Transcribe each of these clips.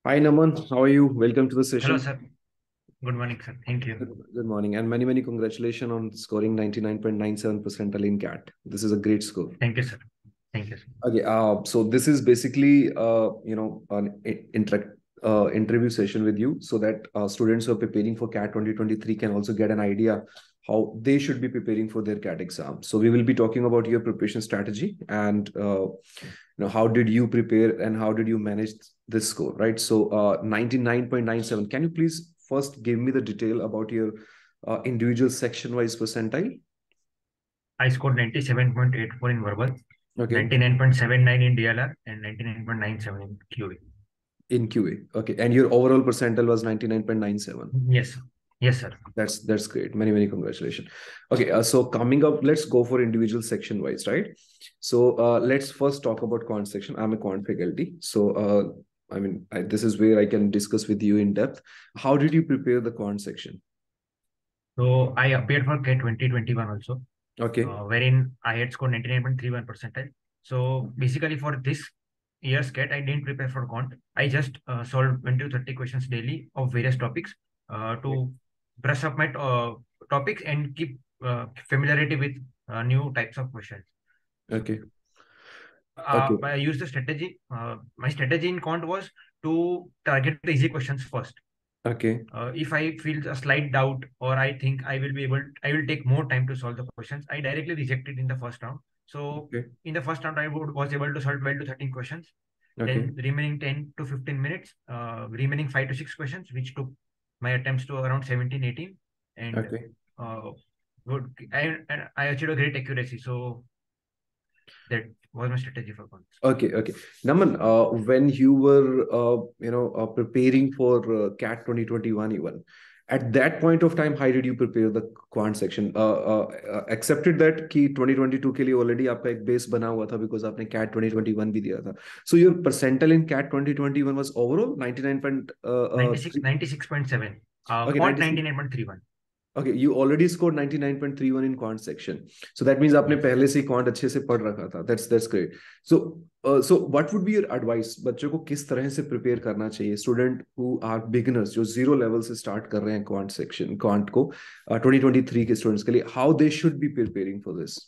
Hi Naman, how are you? Welcome to the Hello, session. sir. Good morning, sir. Thank you. Good morning, and many congratulations on scoring 99.97 percentile in CAT. This is a great score. Thank you, sir. Thank you, sir. Okay, so this is basically an interview session with you, so that students who are preparing for CAT 2023 can also get an idea how they should be preparing for their CAT exam. So we will be talking about your preparation strategy and how did you prepare and how did you manage this score, right? So 99.97. Can you please first give me the detail about your individual section wise percentile? I scored 97.84 in verbal, Okay, 99.79 in DLR, and 99.97 in QA. in QA. Okay, and your overall percentile was 99.97. Yes, sir. Yes, sir. That's great. Many congratulations. Okay, so coming up, let's go for individual section wise, right? So let's first talk about quant section. I'm a quant faculty, so this is where I can discuss with you in depth. How did you prepare the quant section? So I appeared for CAT 2021 also, Okay, wherein I had scored 99.31 percentile. So basically for this year's CAT, I didn't prepare for quant. I just solved 20 to 30 questions daily of various topics to brush up my topics and keep familiarity with new types of questions. So okay, okay, I used the strategy. My strategy in quant was to target the easy questions first. okay, If I feel a slight doubt or I think I will take more time to solve the questions, I directly reject it in the first round. So okay, in the first round, was able to solve 12 to 13 questions. okay, Then remaining 10 to 15 minutes, remaining 5 to 6 questions, which took my attempts to around 17, 18. And okay. uh, and I achieved a great accuracy. So that was my strategy for quant. Okay. Naman, when you were, preparing for CAT 2021 even, at that point of time, how did you prepare the quant section? Accepted that कि 2022 के लिए already आपका एक base बना हुआ था because आपने CAT 2021 भी दिया था. So your percentile in CAT 2021 was overall 99.3. 96.7. Okay, Quant 96. 99.31. Okay, you already scored 99.31 in quant section. So that means आपने Yes. पहले से quant अच्छे से पढ़ रखा था. That's great. So what would be your advice? बच्चों को किस तरह से prepare करना चाहिए? Student who are beginners जो zero level से start कर रहे हैं quant section, quant को 2023 के students के लिए, how they should be preparing for this?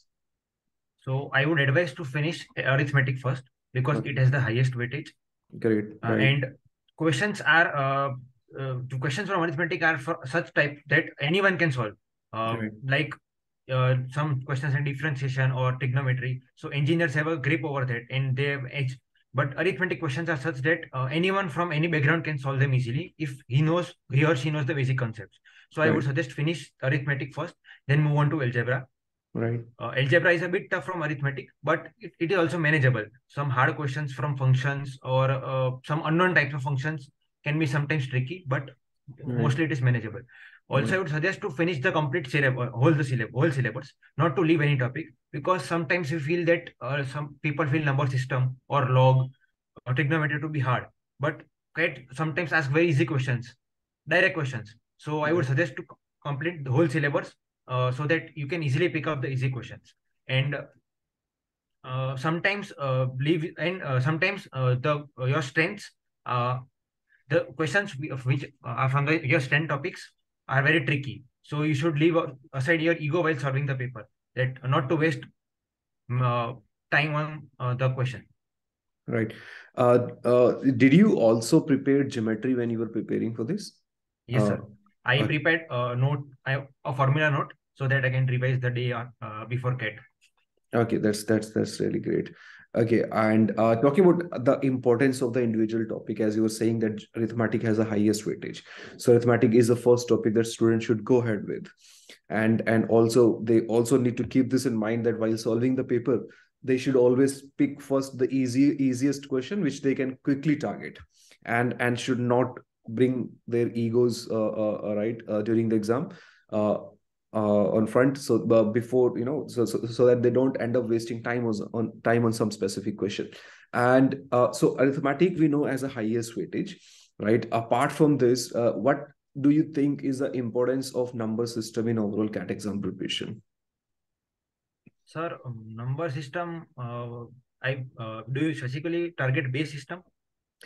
So I would advise to finish arithmetic first because Okay, it has the highest weightage. great, right, And questions are the questions from arithmetic are for such type that anyone can solve. right, Like some questions in differentiation or trigonometry. So engineers have a grip over that and they have edge. But arithmetic questions are such that anyone from any background can solve them easily if he or she knows the basic concepts. So I would right, suggest finish arithmetic first, then move on to algebra. right, Algebra is a bit tough from arithmetic, but it is also manageable. Some hard questions from functions or some unknown types of functions can be sometimes tricky, but right, mostly it is manageable. Also, I right, would suggest to finish the complete syllabus, whole syllabus, not to leave any topic, because sometimes we feel that some people feel number system or log or trigonometry to be hard, but sometimes ask very easy questions, direct questions. So I would right, suggest to complete the whole syllabus so that you can easily pick up the easy questions. And sometimes leave and sometimes the your strengths, the questions of which are from your strength topics are very tricky. So you should leave aside your ego while solving the paper. That not to waste uh, time on the question. right. Did you also prepare geometry when you were preparing for this? Yes, Uh, sir. I okay. prepared a formula note so that I can revise the day before CAT. Okay, that's really great. Okay, and talking about the importance of the individual topic, as you were saying that arithmetic has the highest weightage. So arithmetic is the first topic that students should go ahead with, and also they also need to keep this in mind that while solving the paper, they should always pick first the easiest question which they can quickly target, and should not bring their egos right during the exam. Uh, on front, so before so that they don't end up wasting time on some specific question. And so arithmetic we know as a highest weightage, right? Apart from this, what do you think is the importance of number system in overall cat exam preparation? Sir, number system, I do you specifically target base system?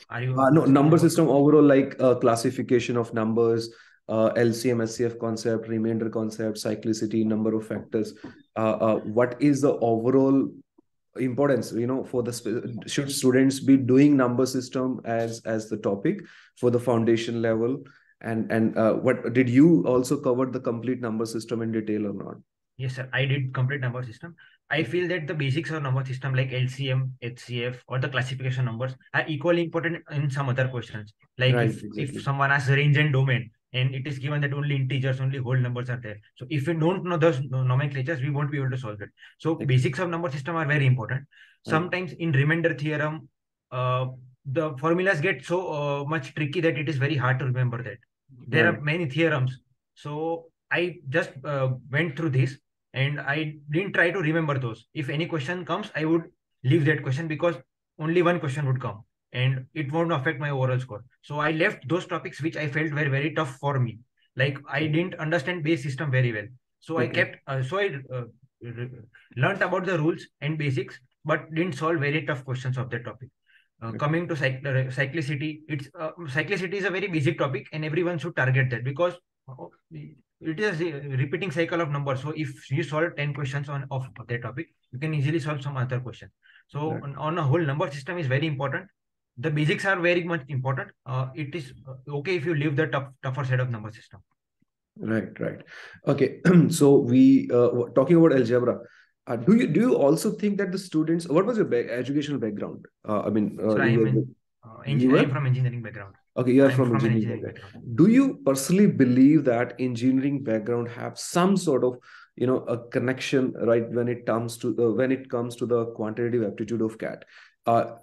Are you No, asking number about? system overall, like classification of numbers, LCM, SCF concept, remainder concept, cyclicity, number of factors. What is the overall importance, for the should students be doing number system as the topic for the foundation level? And what did you also cover the complete number system in detail or not? Yes, sir. I did complete number system. I feel that the basics of number system like LCM, HCF, or the classification numbers are equally important in some other questions. Like Right, if exactly. someone has range and domain, and it is given that only integers, only whole numbers are there. So if we don't know those nomenclatures, we won't be able to solve it. So basics of number system are very important. Right, Sometimes in remainder theorem, the formulas get so much tricky that it is very hard to remember that. There right. are many theorems. So I just went through this and I didn't try to remember those. If any question comes, I would leave that question because only one question would come and it won't affect my overall score. So I left those topics which I felt were very tough for me. Like I didn't understand base system very well. So I Okay, kept, learned about the rules and basics, but didn't solve very tough questions of that topic. okay, Coming to cyclicity, it's cyclicity is a very basic topic and everyone should target that because it is a repeating cycle of numbers. So if you solve 10 questions on of that topic, you can easily solve some other question. So right. on a whole, number system is very important. The basics are very much important. It is okay if you leave the tougher side of number system. Right, right. Okay. So we talking about algebra. Do you also think that the students? What was your educational background? I mean, So I am in you I am were from engineering background. okay. You are I am from from an engineering engineering background. background. Do you personally believe that engineering background have some sort of a connection, right, when it comes to the quantitative aptitude of CAT? Uh,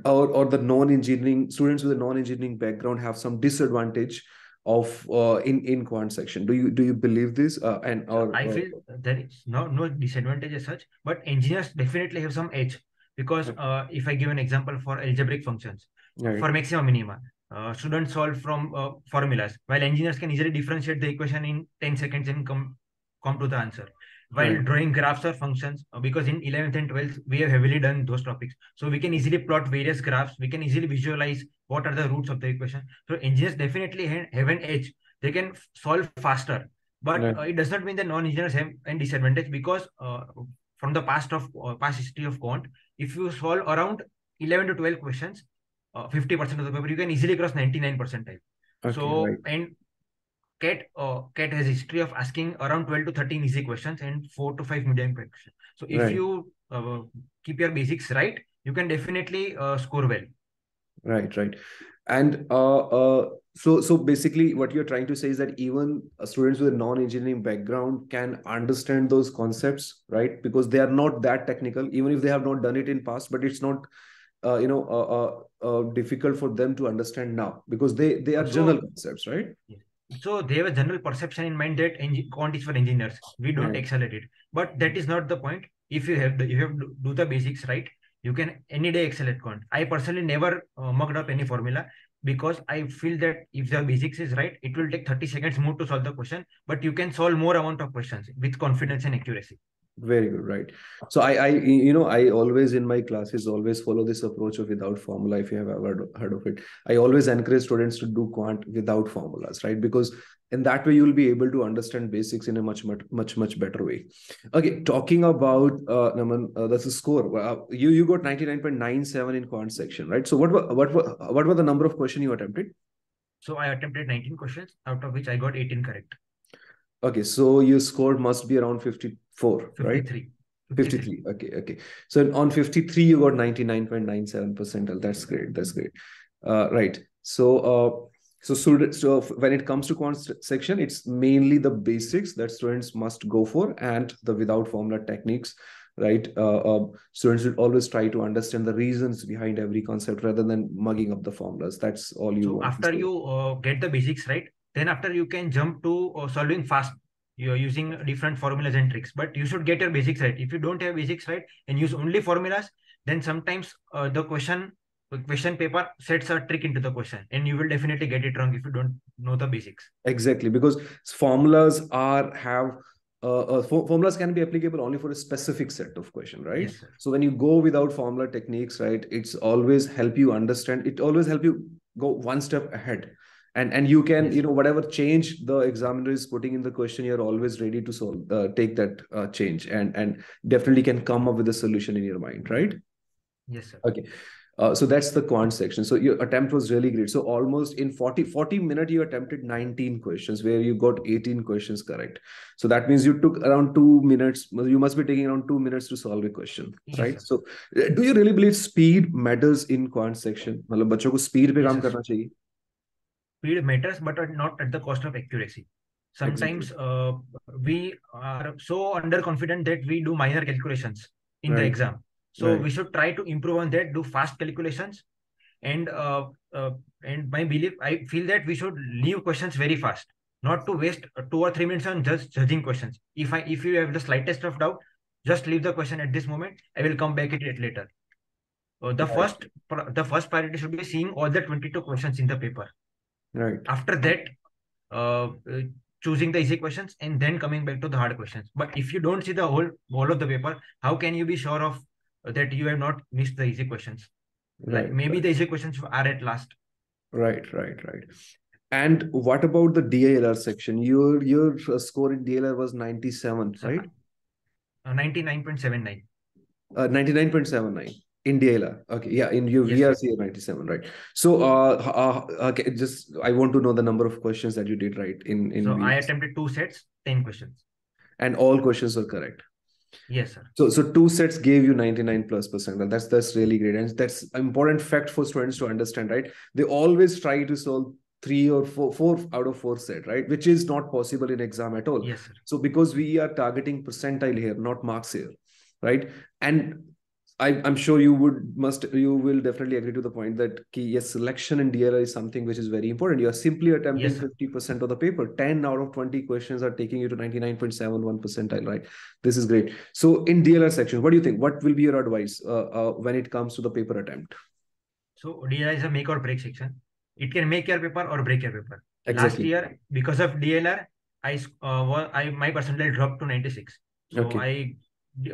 or the non-engineering students with a non-engineering background have some disadvantage of in quant section. Do you believe this? And So or I feel there is no disadvantage as such, but engineers definitely have some edge because if I give an example for algebraic functions, right, for maxima minima, students solve from formulas, while engineers can easily differentiate the equation in 10 seconds and come to the answer. While right, drawing graphs or functions, because in 11th and 12th, we have heavily done those topics. So we can easily plot various graphs. We can easily visualize what are the roots of the equation. So engineers definitely have an edge. They can solve faster, but right. it does not mean that non-engineers have a disadvantage because from the past history of quant, if you solve around 11 to 12 questions, 50% of the paper, you can easily cross 99 percentile. Okay, right, So and CAT has history of asking around 12 to 13 easy questions and 4 to 5 medium questions. So if right, you keep your basics right, you can definitely score well. right, right. And so basically, what you're trying to say is that even students with a non-engineering background can understand those concepts, right? Because they are not that technical, even if they have not done it in past, but it's not difficult for them to understand now because they are general So concepts, right? yes. So they have a general perception in mind that quant is for engineers. We don't Right. excel at it, but that is not the point. If you have to do the basics right, you can any day excel at quant. I personally never mucked up any formula because I feel that if the basics is right, it will take 30 seconds more to solve the question, but you can solve more amount of questions with confidence and accuracy. Very good, right? So I always in my classes always follow this approach of without formula. If you have ever heard of it, I always encourage students to do quant without formulas, right? Because in that way you will be able to understand basics in a much better way. Okay, talking about Naman, that's a score. You got 99.97 in quant section, right? So what were the number of question you attempted? So I attempted 19 questions, out of which I got 18 correct. Okay, so your score must be around 54, right? 53. 53. 53. Okay, okay. So on 53, you got 99.97 percentile. That's great. That's great. Right. So when it comes to quant section, it's mainly the basics that students must go for and the without formula techniques, right? Students should always try to understand the reasons behind every concept rather than mugging up the formulas. That's all you So want to after say. you get the basics right, then after you can jump to solving fast. You're using different formulas and tricks, but you should get your basics right. If you don't have basics right and use only formulas, then sometimes the question paper sets a trick into the question, and you will definitely get it wrong if you don't know the basics. Exactly, because formulas are have formulas can be applicable only for a specific set of question, right? Yes, sir. So when you go without formula techniques, right, it's always help you understand. It always help you go one step ahead, and you can, Yes. whatever change the examiner is putting in the question, you're always ready to solve, take that change, and definitely can come up with a solution in your mind, right? Yes, sir. Okay. So that's the quant section. So your attempt was really great. So almost in 40 minutes, you attempted 19 questions where you got 18 questions correct. So that means you took around 2 minutes. You must be taking around 2 minutes to solve a question, Yes, right? sir. So do you really believe speed matters in quant section? मतलब बच्चों को speed पे Yes, काम sir. करना चाहिए. Speed matters, but not at the cost of accuracy. Exactly. Sometimes we are so underconfident that we do minor calculations in the Right. exam. So Right. we should try to improve on that, do fast calculations, and my belief, I feel that we should leave questions very fast, not to waste 2 or 3 minutes on just judging questions. If you have the slightest of doubt, just leave the question at this moment. I will come back at it later. Right. The first priority should be seeing all the 22 questions in the paper. Right. After that, uh, uh, choosing the easy questions and then coming back to the hard questions. But if you don't see the whole of the paper, how can you be sure of that you have not missed the easy questions? Like Right. maybe Right. the easy questions are at last. Right. Right. Right. And what about the DALR section? Your score in DLR was 97, So right? 99.79. 99.79 in DLR. Okay, yeah, in your Yes, sir. VRC 97, right? So okay, just I want to know the number of questions that you did right in So I VRC, attempted 2 sets, 10 questions. and all questions were correct. Yes, sir. So two sets gave you 99 plus percent. And that's really great. And that's an important fact for students to understand, right? They always try to solve three or four out of four set, right? Which is not possible in exam at all. Yes, sir. So because we are targeting percentile here, not marks here, right? And I'm sure you will definitely agree to the point that yes, selection in DLR is something which is very important. You are simply attempting Yes, sir. 50% of the paper. 10 out of 20 questions are taking you to 99.71 percentile, right? This is great. So in DLR section, what do you think? What will be your advice when it comes to the paper attempt? So DLR is a make or break section. It can make your paper or break your paper. Last Exactly. year, because of DLR, my percentile dropped to 96. So Okay. I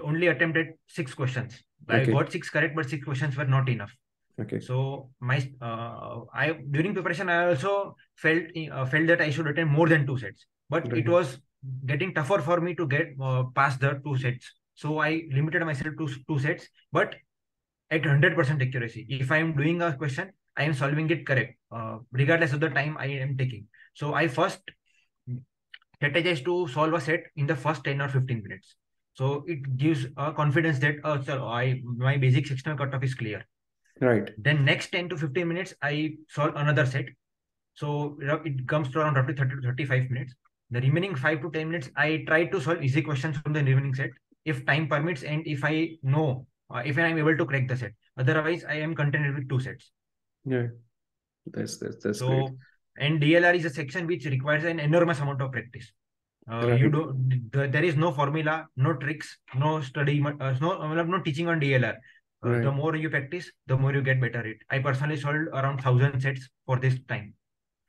only attempted 6 questions. I Okay. got 6 correct, but 6 questions were not enough. Okay. So I during preparation I also felt that I should attempt more than 2 sets, but it Right. was getting tougher for me to get past the 2 sets. So I limited myself to 2 sets, but at 100% accuracy. If I am doing a question, I am solving it correct, regardless of the time I am taking. So I first strategize to solve a set in the first 10 or 15 minutes. So it gives a confidence that so my basic sectional cutoff is clear. Right. Then next 10 to 15 minutes, I solve another set. So it comes to around roughly 30 to 35 minutes. The remaining 5 to 10 minutes, I try to solve easy questions from the remaining set if time permits and if I know, if I am able to crack the set. Otherwise, I am contented with 2 sets. Yeah. That's great. So, and DLR is a section which requires an enormous amount of practice. You Right. don't, there is no formula, no tricks, no study, no teaching on DLR. The Right. more you practice, the more you get better at it. I personally solved around 1,000 sets for this time.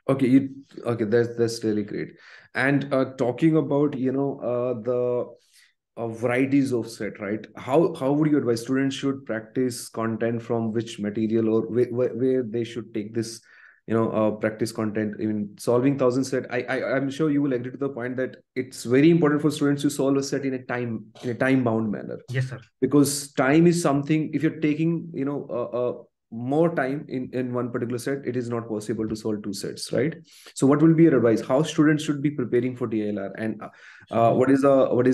Okay. Okay. That's really great. And talking about the varieties of set, right? How would you advise students should practice content from which material, or where they should take this practice content in solving thousand set? I'm sure you will agree to the point that it's very important for students to solve a set in a time bound manner, Yes, sir. because time is something. If you're taking more time in one particular set, it is not possible to solve two sets, right? So what will be your advice, how students should be preparing for DLR, and So what is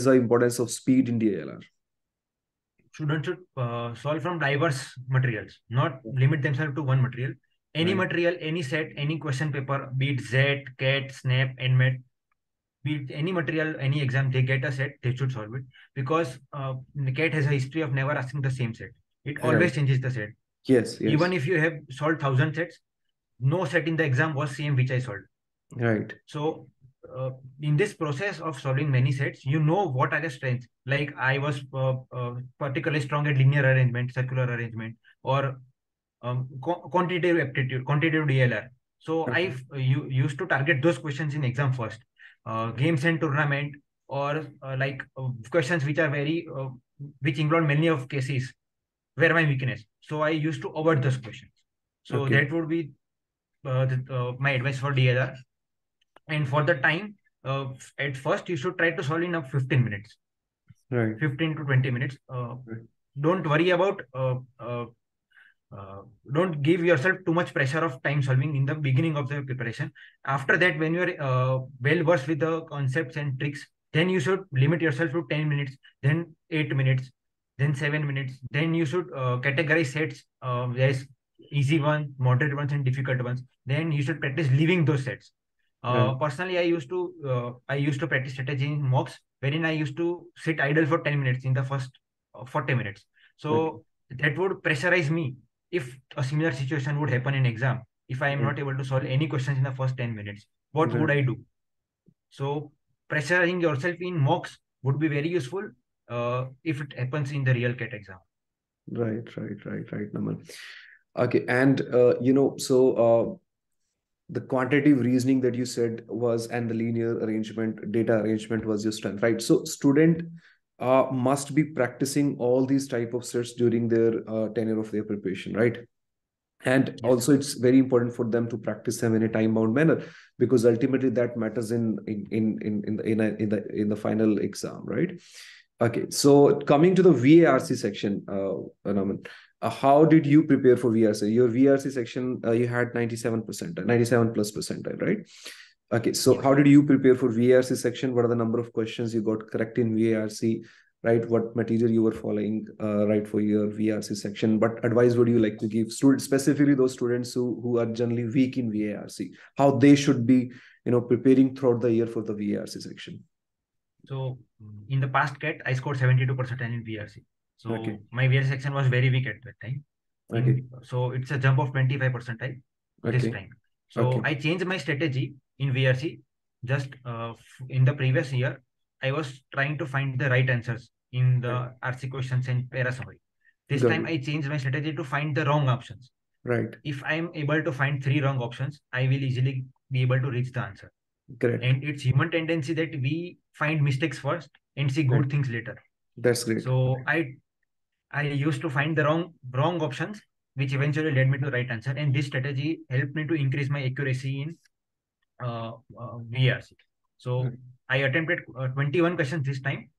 the importance of speed in DLR? students should solve from diverse materials, not limit themselves to one material. Any Right. material, any set, any question paper, be it Z, CAT, SNAP, NMET, be it any material, any exam, they get a set, they should solve it. Because the CAT has a history of never asking the same set. It Right. always changes the set. Yes. Yes. Even if you have solved 1,000 sets, no set in the exam was same which I solved. Right. So in this process of solving many sets, you know what are the strengths. Like I was particularly strong at linear arrangement, circular arrangement, or quantitative aptitude, quantitative DLR. So Okay. you used to target those questions in exam first. Games and tournament, or questions which are very which include many of cases where my weakness. So I used to avoid those questions. So Okay. that would be my advice for DLR. And for the time, at first you should try to solve in 15 minutes, Right. 15 to 20 minutes. Right. Don't worry about uh, don't give yourself too much pressure of time solving in the beginning of the preparation. After that, when you're well versed with the concepts and tricks, then you should limit yourself to 10 minutes, then 8 minutes, then 7 minutes. Then you should categorize sets. There's easy ones, moderate ones, and difficult ones. Then you should practice leaving those sets. Right. Personally, I used to practice strategy in mocks, wherein I used to sit idle for 10 minutes in the first 40 minutes. Okay. So that would pressurize me if a similar situation would happen in exam. If I am Right. not able to solve any questions in the first 10 minutes, what would Right. I do? So pressurizing yourself in mocks would be very useful if it happens in the real CAT exam. Right, Naman. Okay, and the quantitative reasoning that you said was, and the linear arrangement, data arrangement was your strength, right? So student must be practicing all these type of sets during their tenure of their preparation, right? And Yes, sir. also it's very important for them to practice them in a time bound manner, because ultimately that matters in the final exam, right? Okay, so coming to the VARC section, Naman, how did you prepare for VRC? Your VRC section, you had 97%, 97 plus percentile, right? Okay, so Yes. how did you prepare for VARC section? What are the number of questions you got correct in VARC, right? What material you were following, right, for your VARC section? What advice would you like to give students, specifically those students who are generally weak in VARC, how they should be, preparing throughout the year for the VARC section? So in the past CAT, I scored 72% in VRC. Okay. So my VRC section was very weak at that time. Okay. So it's a jump of 25 percentile this Okay. time. So Okay. I changed my strategy in VRC. Just in the previous year, I was trying to find the right answers in Right. the RC questions and para summary. This Got time it. I changed my strategy to find the wrong options. Right. If I am able to find three wrong options, I will easily be able to reach the answer. Correct. And it's human tendency that we find mistakes first and see Right. good things later. That's great. So I used to find the wrong options, which eventually led me to the right answer. And this strategy helped me to increase my accuracy in VRC. So Right. I attempted 21 questions this time.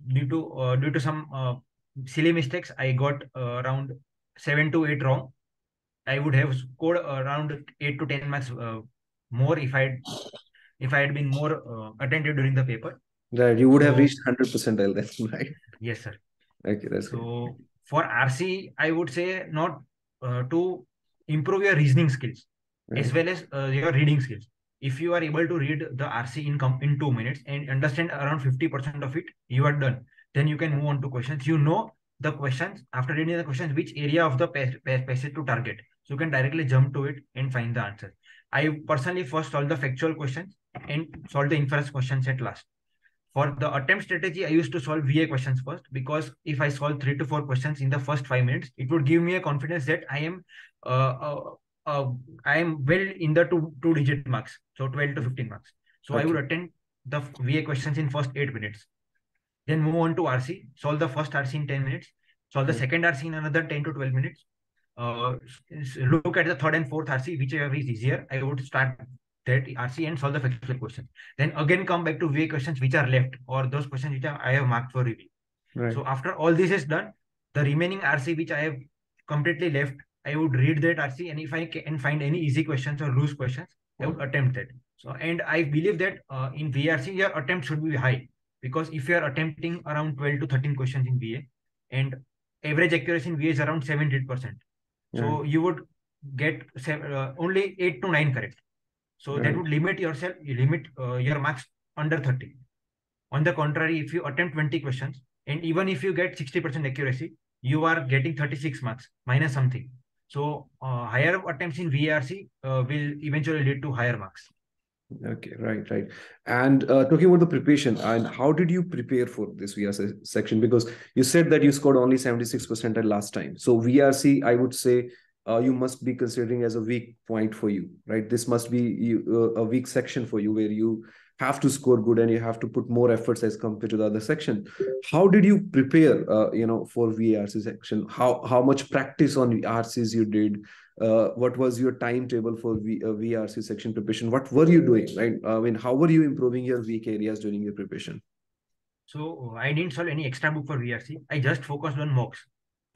Due to some silly mistakes, I got around 7 to 8 wrong. I would have scored around 8 to 10 marks more if I had been more attentive during the paper. Right. You would have So reached 100 percentile then, right? yes, sir. Okay, that's great. So for RC, I would say not to improve your reasoning skills as Right. well as your reading skills. If you are able to read the RC in 2 minutes and understand around 50% of it, you are done. Then you can move on to questions. You know the questions after reading the questions, which area of the passage to target. So you can directly jump to it and find the answer. I personally first solve the factual questions and solve the inference questions at last. For the attempt strategy, I used to solve VA questions first, because if I solve 3 to 4 questions in the first 5 minutes, it would give me a confidence that uh, uh, I am well in the two digit marks, so 12 to 15 marks. So I would Okay. attempt the VA questions in first 8 minutes, then move on to RC, solve the first RC in 10 minutes, solve the Right. second RC in another 10 to 12 minutes. Uh, Look at the third and fourth RC, whichever is easier. I would start that RC and solve the factual questions. Then again come back to VA questions which are left, or those questions which I have marked for review. Right. So after all this is done, the remaining RC which I have completely left, I would read that RC, and if I can find any easy questions or loose questions, I would attempt that. So, and I believe that in VRC your attempt should be high, because if you are attempting around 12 to 13 questions in VA, and average accuracy in VA is around 70%, Right. so you would get only 8 to 9 correct. So that Right. would limit your marks under 30. On the contrary, if you attempt 20 questions and even if you get 60% accuracy, you are getting 36 marks minus something. So higher attempts in VRC will eventually lead to higher marks. Okay. Right. And talking about the preparation, and how did you prepare for this VRC section? Because you said that you scored only 76% at last time. So VRC, I would say, you must be considering as a weak point for you, right? This must be a weak section for you, where you have to score good and you have to put more efforts as compared to the other section. How did you prepare, for VARC section? How much practice on RCs you did? What was your timetable for VRC section preparation? What were you doing, right? I mean, how were you improving your weak areas during your preparation? So I didn't solve any extra book for VRC. I just focused on mocks.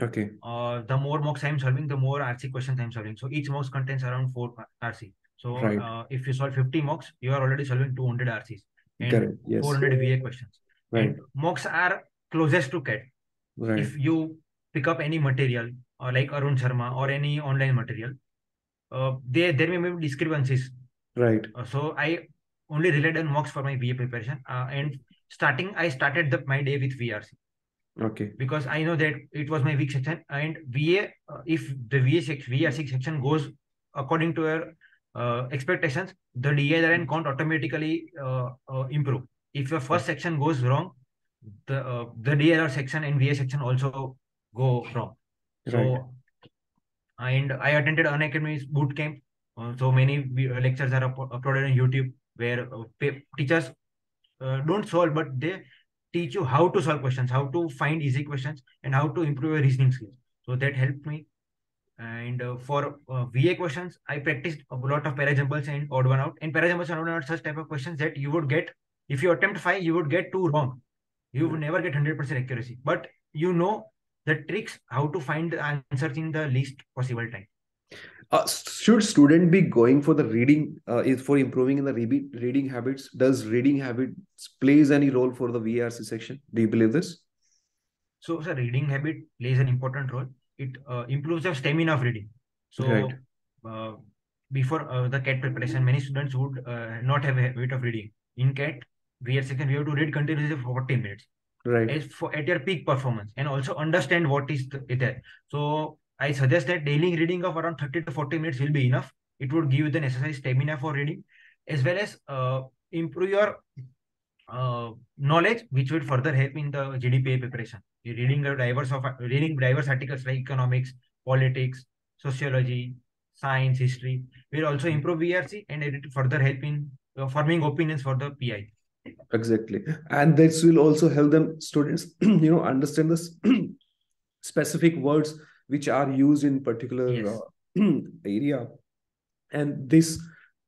Okay. The more mocks I'm solving, the more RC questions I'm solving. So each mocks contains around 4 RC. So Right. if you solve 50 mocks, you are already solving 200 RCs and Correct. Yes. 400 VA questions. Right. And mocks are closest to CAT. Right. If you pick up any material like Arun Sharma or any online material, there may be discrepancies. Right. So I only relied on mocks for my VA preparation. And I started my day with VRC. Okay. Because I know that it was my weak section, and VA, if the VRC section goes according to your expectations, the DAR and count automatically improve. If your first section goes wrong, the DLR section and VA section also go wrong. Right. So, and I attended Unacademy's boot camp. So many lectures are uploaded on YouTube where teachers don't solve, but they teach you how to solve questions, how to find easy questions, and how to improve your reasoning skills. So that helped me. And for VA questions, I practiced a lot of paraexamples and odd one out. And paraexamples and odd one out such type of questions that you would get, if you attempt 5, you would get 2 wrong. You would never get 100% accuracy. But you know the tricks how to find the answers in the least possible time. Should student be going for the reading is for improving in the reading habits? Does reading habits plays any role for the VRC section? Do you believe this? So, reading habit plays an important role. It improves your stamina of reading. So, Right. Before the CAT preparation, many students would not have a habit of reading. In CAT, VRC section, we have to read continuously for 40 minutes. Right. At your peak performance, and also understand what is there. So I suggest that daily reading of around 30 to 40 minutes will be enough. It would give you the necessary stamina for reading, as well as improve your knowledge, which would further help in the GDPA preparation. Reading diverse articles like economics, politics, sociology, science, history will also improve VRC, and it will further help in forming opinions for the PI. Exactly. And this will also help them students, understand the specific words which are used in particular Yes. area. And this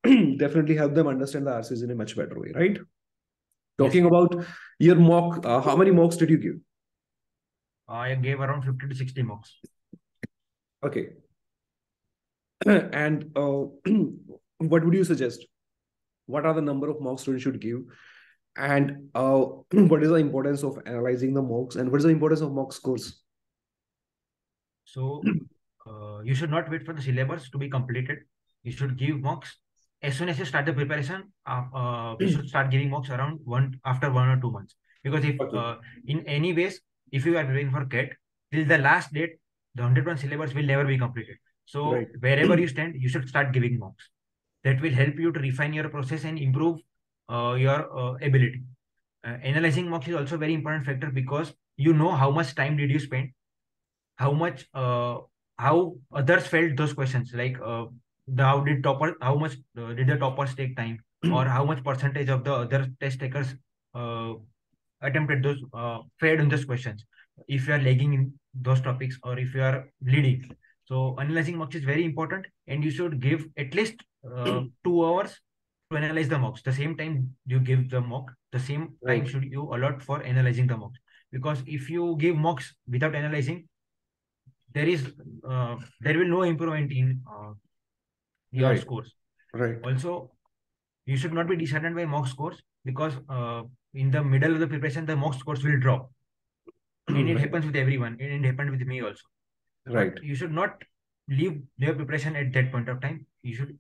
definitely help them understand the RCs in a much better way, right? Talking Yes. about your mock, how many mocks did you give? I gave around 50 to 60 mocks. Okay. And what would you suggest? What are the number of mocks students should give? And what is the importance of analyzing the mocks? And what is the importance of mock scores? So you should not wait for the syllabus to be completed. You should give mocks as soon as you start the preparation. You should start giving mocks around after 1 or 2 months. Because if in any ways, if you are preparing for CAT, till the last date, the 101 syllabus will never be completed. So wherever you stand, you should start giving mocks. That will help you to refine your process and improve your ability. Analyzing mocks is also a very important factor, because you know how much time did you spend, how much how others felt those questions, like how much did the toppers take time, or how much percentage of the other test takers uh, attempted those fared in those questions, if you are lagging in those topics or if you are leading. So analyzing mocks is very important, and you should give at least 2 hours to analyze the mocks. The same time you give the mock, the same time should you allot for analyzing the mocks. Because if you give mocks without analyzing, there will no improvement in your scores. Right. Also, you should not be disheartened by mock scores, because in the middle of the preparation, the mock scores will drop. And it happens with everyone, and it happened with me also. Right. But you should not leave your preparation at that point of time. You should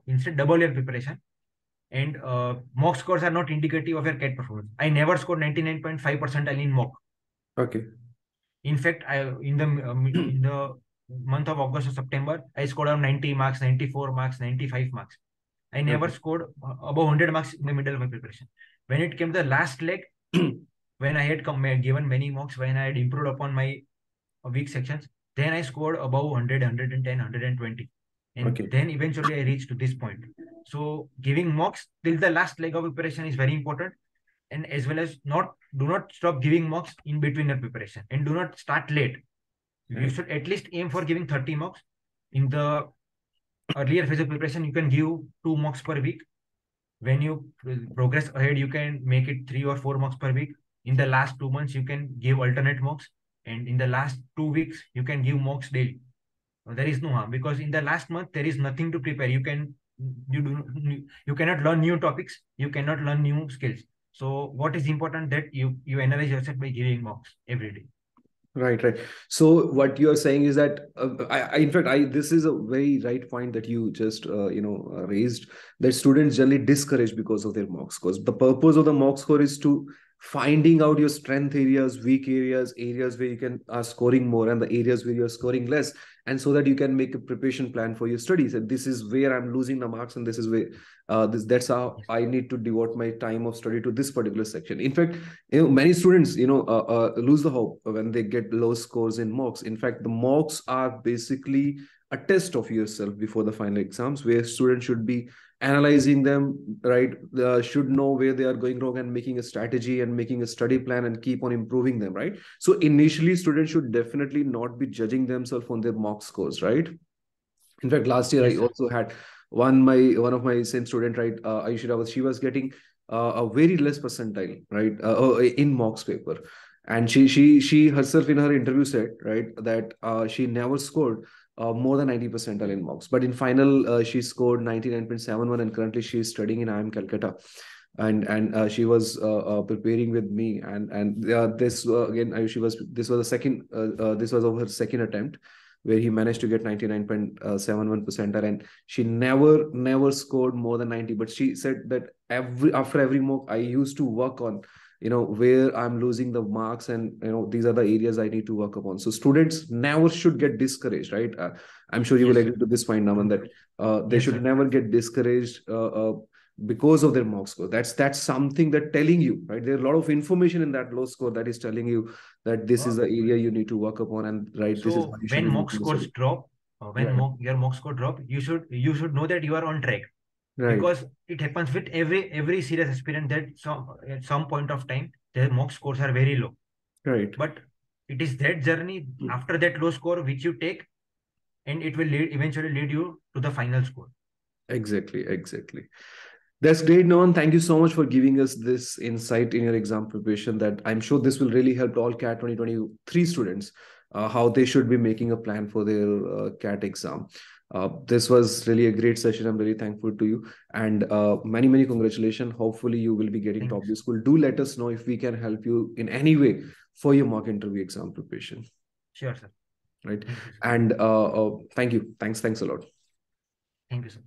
instead double your preparation. And mock scores are not indicative of your CAT performance. I never scored 99.5 percentile in mock. Okay. In fact, in the month of August or September, I scored around 90 marks, 94 marks, 95 marks. I never scored above 100 marks in the middle of my preparation. When it came to the last leg, when I had given many mocks, when I had improved upon my weak sections, then I scored above 100, 110, 120. And Okay. then eventually I reached to this point. So giving mocks till the last leg of preparation is very important. And as well as do not stop giving mocks in between your preparation, and do not start late. You Right. should at least aim for giving 30 mocks. In the earlier phase of preparation, you can give 2 mocks per week. When you progress ahead, you can make it 3 or 4 mocks per week. In the last 2 months, you can give alternate mocks, and in the last 2 weeks, you can give mocks daily. There is no harm, because in the last month there is nothing to prepare. You cannot learn new topics, you cannot learn new skills. So what is important, that you analyze yourself by giving mocks every day. Right, right. So what you are saying is that, in fact, this is a very right point that you just, raised, that students generally discourage because of their mock scores. The purpose of the mock score is to finding out your strength areas, weak areas, areas where you can are scoring more, and the areas where you're scoring less, and so that you can make a preparation plan for your studies. And this is where I'm losing the marks, and this is where that's how Yes. I need to devote my time of study to this particular section. In fact, many students lose the hope when they get low scores in mocks. In fact, the mocks are basically a test of yourself before the final exams, where students should be analyzing them, right? Should know where they are going wrong, and making a strategy and making a study plan and keep on improving them, right? So initially students should definitely not be judging themselves on their mock scores, right? In fact, last year I Yes, sir. also had one of my same student, right? Ayushira, she was getting a very less percentile, right? In mocks paper, and she herself in her interview said, right, that she never scored more than 90 percentile in mocks, but in final she scored 99.71, and currently she is studying in IIM Calcutta. And she was preparing with me, and this again, she was this was the second this was her second attempt, where he managed to get 99.71 percentile, and she never scored more than 90. But she said that after every mock I used to work on, where I'm losing the marks, and these are the areas I need to work upon. So students never should get discouraged, right? I'm sure you will Yes, agree sir. to this point, Naman, True. that they Yes, should sir. never get discouraged because of their mock score. That's something that telling you, right? There's a lot of information in that low score that is telling you that this is Uh, the area you need to work upon, and right, this is how so you should when be mock making the scores study. drop, Right, your mock score drop, you should know that you are on track, right, because it happens with every serious aspirant, that at some point of time their mock scores are very low. right. But it is that journey after that low score which you take, and it will eventually lead you to the final score. Exactly, exactly. That's great, Noan. Thank you so much for giving us this insight in your exam preparation. That I'm sure this will really help all CAT 2023 students, how they should be making a plan for their CAT exam. This was really a great session. I'm really thankful to you, and many congratulations. Hopefully, you will be getting Thank you, top sir. of school. Do let us know if we can help you in any way for your mock interview exam preparation. Sure, sir. Right, Thank you, sir. and thank you. Thanks a lot. Thank you, sir.